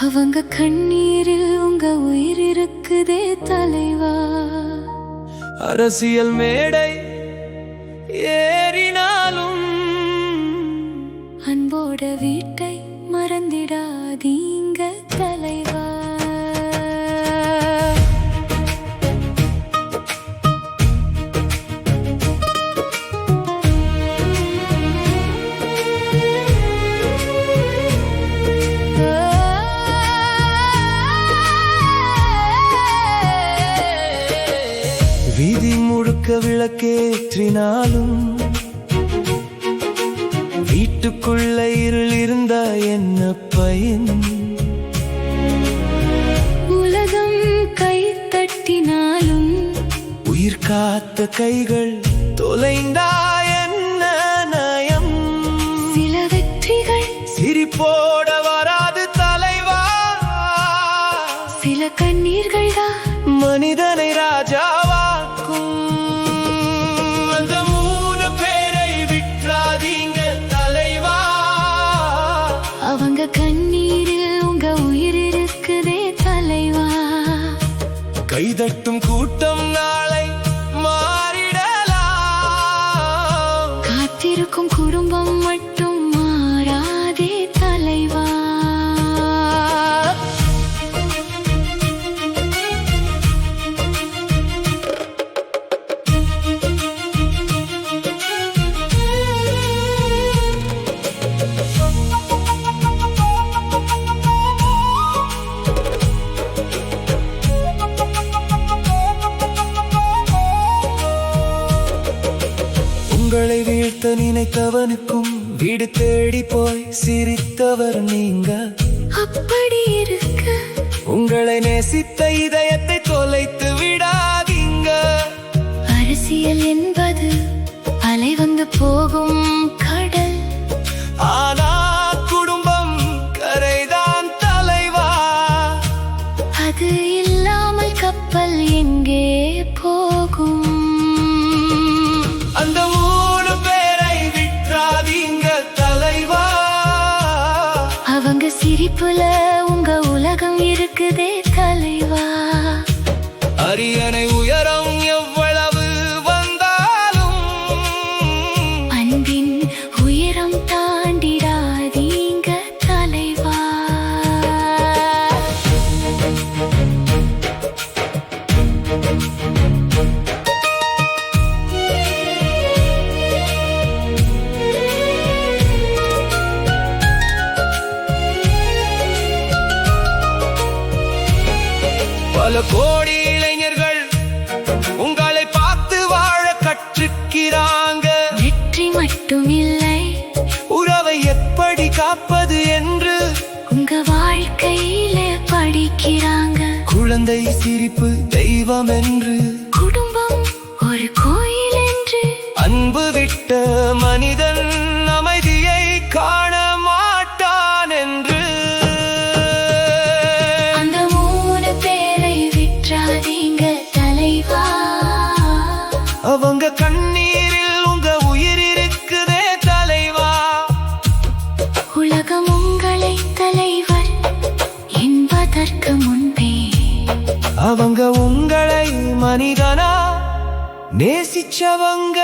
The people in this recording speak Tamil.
அவங்க கண்ணீரில் உங்க உயிர் இருக்குதே தலைவா. அரசியல் மேடை ஏறினாலும் அன்போட வீட்டை மறந்திடாதீங்க தலைவா. வீதி முழுக்க விளக்கேற்றினாலும் வீட்டுக்குள்ள இருள் இருந்தா என்ன பயன்? உலகம் கை தட்டினாலும் உயிர் காத்த கைகள் தொலைந்தா என்ன நயம்? சில வெற்றிகள் சிரிப்போட வராது தலைவா, சில கண்ணீர்கள் தான் மனிதனை ராஜாவாக்கும். அந்த 3 பேரை விட்டுறாதீங்க தலைவா. அவங்க கண்ணீரில் உங்க உயிர் இருக்குதே தலைவா. கைதட்டும் கூட்டம் நாளை மாறிடலாம், காத்திருக்கும் குடும்பம் மட்டும் மாறாதே தலைவா. உங்களை வீழ்த்த நினைத்தவனுக்கும் வீடு தேடி போய் சிரித்தவர் நீங்க. அப்படி இருக்க உங்களை நேசித்த இதயத்தை தொலைத்து விடாதீங்க. அரசியல் என்பது அலை வந்து போகும் கடல், ஆனா குடும்பம் கரைதான் தலைவா. அது இல்லாமல் கப்பல் எங்கே போகும்? அந்த 3 பேரை விட்டுறாதீங்க தலைவா. அவங்க சிரிப்புல உங்க உலகம் இருக்குதே தலைவா. அரியணை உயரம் எவ்வளவு வந்தாலும் அன்பின் உயரம் தாண்டிடாதீங்க தலைவா. பல கோடி இளைஞர்கள் உங்களை பார்த்து வாழ கற்றுக்கிறாங்க. வெற்றி மட்டும் இல்லை, உறவை எப்படி காப்பது என்று உங்க வாழ்க்கையில படிக்கிறாங்க. குழந்தை சிரிப்பு தெய்வம் என்று, குடும்பம் ஒரு கோயில் என்று, அன்பு விட்ட மனிதன் அமைதியை காண மாட்டான் என்று. அந்த 3 பேரை விட்டுறாதீங்க தலைவா. அவங்க கண்ணீரில் உங்க உயிர் இருக்குதே தலைவா. உலகம் உங்களை தலைவர் என்பதற்கு முன்பே அவங்க உங்களை மனிதனா நேசிச்சவங்க.